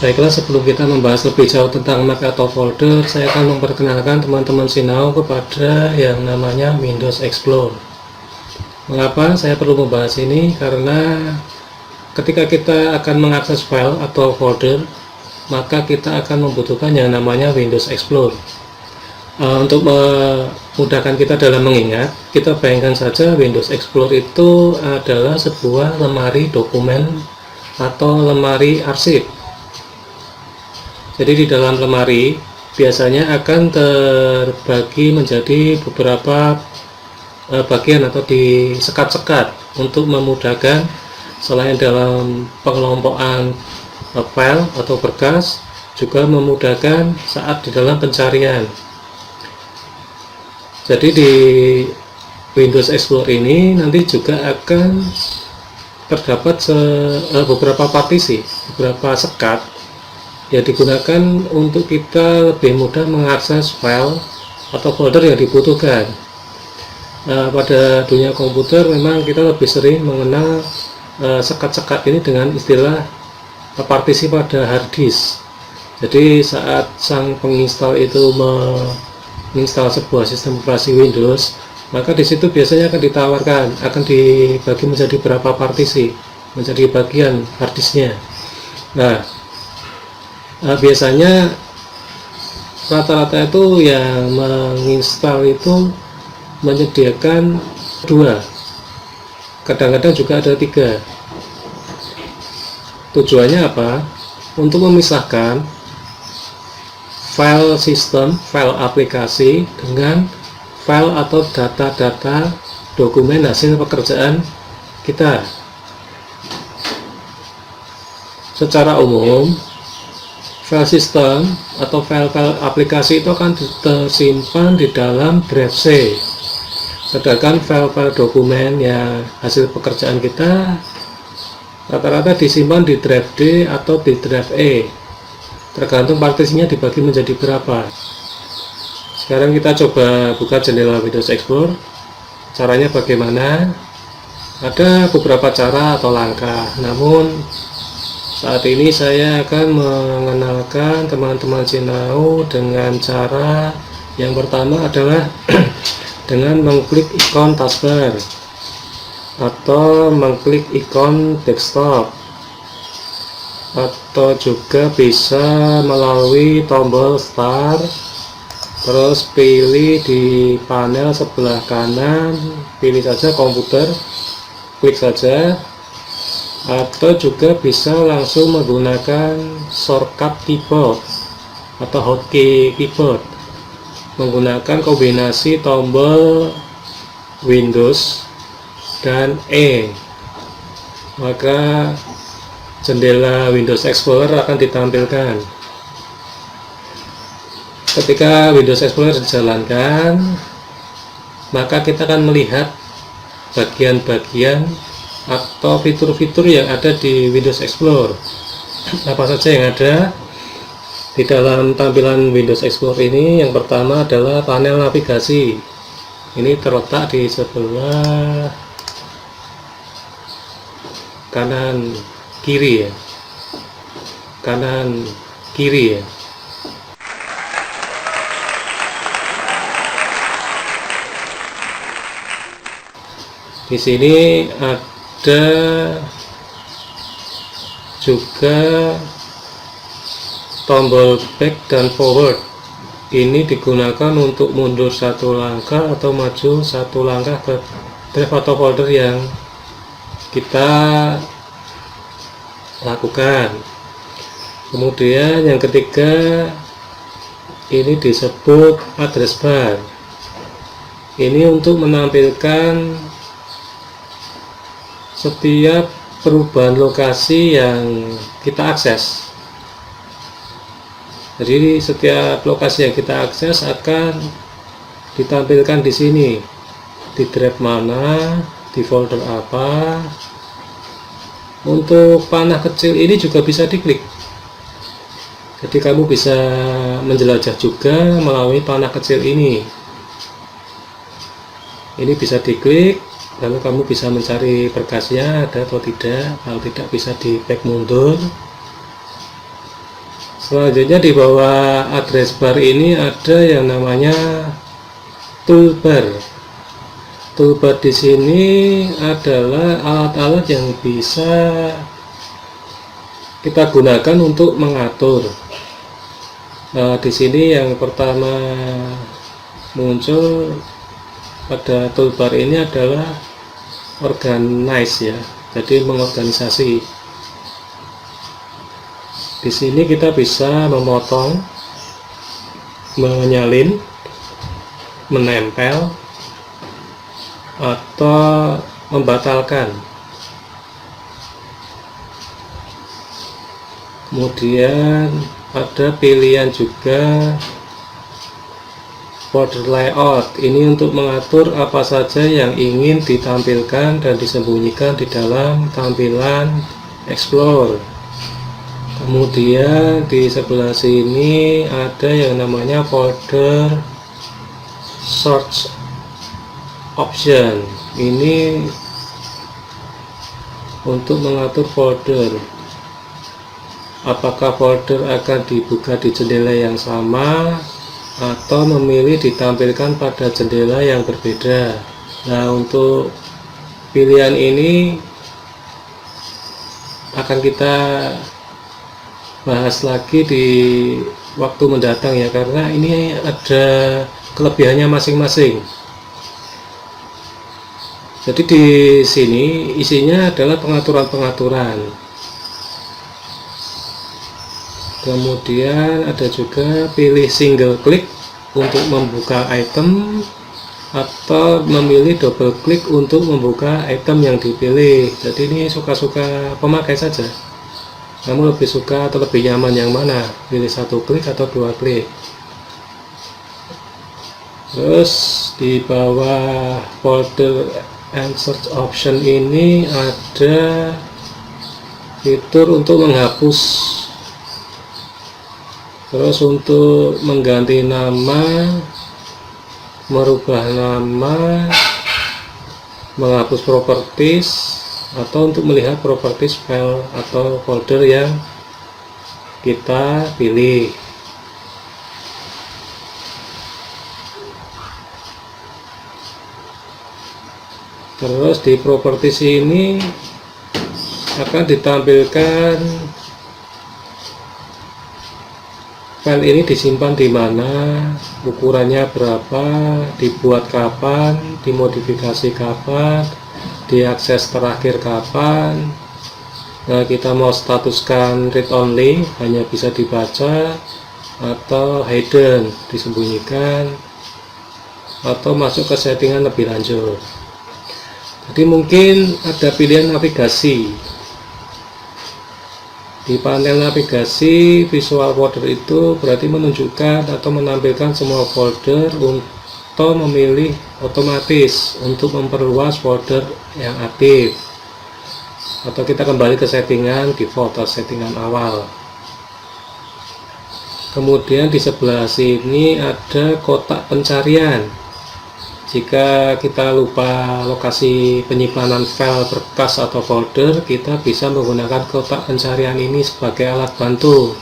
Baiklah, sebelum kita membahas lebih jauh tentang Mac atau folder, saya akan memperkenalkan teman-teman Sinau kepada yang namanya Windows Explorer. Mengapa saya perlu membahas ini? Karena ketika kita akan mengakses file atau folder, maka kita akan membutuhkan yang namanya Windows Explorer. Untuk memudahkan kita dalam mengingat, kita bayangkan saja Windows Explorer itu adalah sebuah lemari dokumen atau lemari arsip. Jadi di dalam lemari biasanya akan terbagi menjadi beberapa bagian atau disekat-sekat untuk memudahkan selain dalam pengelompokan file atau berkas, juga memudahkan saat di dalam pencarian. Jadi di Windows Explorer ini nanti juga akan terdapat beberapa partisi, beberapa sekat yang digunakan untuk kita lebih mudah mengakses file atau folder yang dibutuhkan. Pada dunia komputer memang kita lebih sering mengenal sekat-sekat ini dengan istilah partisi pada hard disk. Jadi saat sang penginstal itu menginstal sebuah sistem operasi Windows, maka di situ biasanya akan ditawarkan akan dibagi menjadi berapa partisi, menjadi bagian hard disknya. Biasanya rata-rata itu yang menginstal itu menyediakan 2, kadang-kadang juga ada 3. Tujuannya apa? Untuk memisahkan file sistem, file aplikasi dengan file atau data-data dokumen hasil pekerjaan kita. Secara umum, file sistem atau file-file aplikasi itu akan tersimpan di dalam drive C, sedangkan file-file dokumen yang hasil pekerjaan kita rata-rata disimpan di drive D atau di drive E, tergantung partisinya dibagi menjadi berapa. Sekarang kita coba buka jendela Windows Explorer. Caranya bagaimana? Ada beberapa cara atau langkah, namun saat ini saya akan mengenalkan teman-teman Sinau dengan cara yang pertama adalah dengan mengklik ikon taskbar atau mengklik ikon desktop, atau juga bisa melalui tombol start, terus pilih di panel sebelah kanan, pilih saja komputer, klik saja, atau juga bisa langsung menggunakan shortcut keyboard atau hotkey keyboard menggunakan kombinasi tombol Windows dan E, maka jendela Windows Explorer akan ditampilkan. Ketika Windows Explorer dijalankan, maka kita akan melihat bagian-bagian atau fitur-fitur yang ada di Windows Explorer. Apa saja yang ada di dalam tampilan Windows Explorer ini? Yang pertama adalah panel navigasi. Ini terletak di sebelah kanan kiri ya. Kanan kiri ya. Di sini ada juga tombol back dan forward. Ini digunakan untuk mundur satu langkah atau maju satu langkah ke drive atau folder yang kita lakukan. Kemudian yang ketiga, ini disebut address bar. Ini untuk menampilkan setiap perubahan lokasi yang kita akses. Jadi setiap lokasi yang kita akses akan ditampilkan di sini, di drive mana, di folder apa. Untuk panah kecil ini juga bisa diklik. Jadi kamu bisa menjelajah juga melalui panah kecil ini. Ini bisa diklik, lalu kamu bisa mencari berkasnya ada atau tidak. Kalau tidak bisa di back mundur. Selanjutnya di bawah address bar ini ada yang namanya toolbar. Toolbar di sini adalah alat-alat yang bisa kita gunakan untuk mengatur. Nah, di sini yang pertama muncul pada toolbar ini adalah organize ya, jadi mengorganisasi. Di sini kita bisa memotong, menyalin, menempel, atau membatalkan. Kemudian ada pilihan juga folder layout. Ini untuk mengatur apa saja yang ingin ditampilkan dan disembunyikan di dalam tampilan Explore. Kemudian di sebelah sini ada yang namanya folder search option. Ini untuk mengatur folder, apakah folder akan dibuka di jendela yang sama atau memilih ditampilkan pada jendela yang berbeda. Nah, untuk pilihan ini akan kita bahas lagi di waktu mendatang ya, karena ini ada kelebihannya masing-masing. Jadi di sini isinya adalah pengaturan-pengaturan. Kemudian ada juga pilih single klik untuk membuka item atau memilih double klik untuk membuka item yang dipilih. Jadi ini suka-suka pemakai saja. Kamu lebih suka atau lebih nyaman yang mana? Pilih satu klik atau dua klik. Terus di bawah folder and search option ini ada fitur untuk menghapus. Terus untuk mengganti nama, merubah nama, menghapus properties, atau untuk melihat properties file atau folder yang kita pilih. Terus di properties ini akan ditampilkan file ini disimpan di mana, ukurannya berapa, dibuat kapan, dimodifikasi kapan, diakses terakhir kapan. Nah, kita mau statuskan read only, hanya bisa dibaca, atau hidden, disembunyikan, atau masuk ke settingan lebih lanjut. Jadi mungkin ada pilihan navigasi. Di panel navigasi, visual folder itu berarti menunjukkan atau menampilkan semua folder atau memilih otomatis untuk memperluas folder yang aktif, atau kita kembali ke settingan default atau settingan awal. Kemudian di sebelah sini ada kotak pencarian. Jika kita lupa lokasi penyimpanan file, berkas, atau folder, kita bisa menggunakan kotak pencarian ini sebagai alat bantu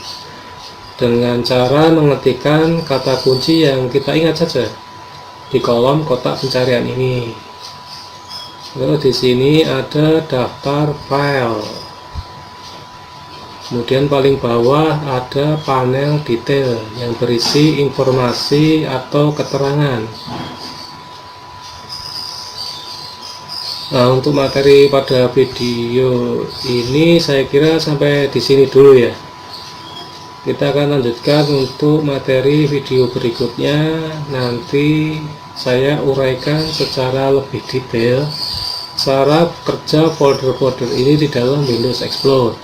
dengan cara mengetikkan kata kunci yang kita ingat saja di kolom kotak pencarian ini. Lalu di sini ada daftar file. Kemudian paling bawah ada panel detail yang berisi informasi atau keterangan. Nah, untuk materi pada video ini saya kira sampai di sini dulu ya. Kita akan lanjutkan untuk materi video berikutnya. Nanti saya uraikan secara lebih detail cara kerja folder-folder ini di dalam Windows Explorer.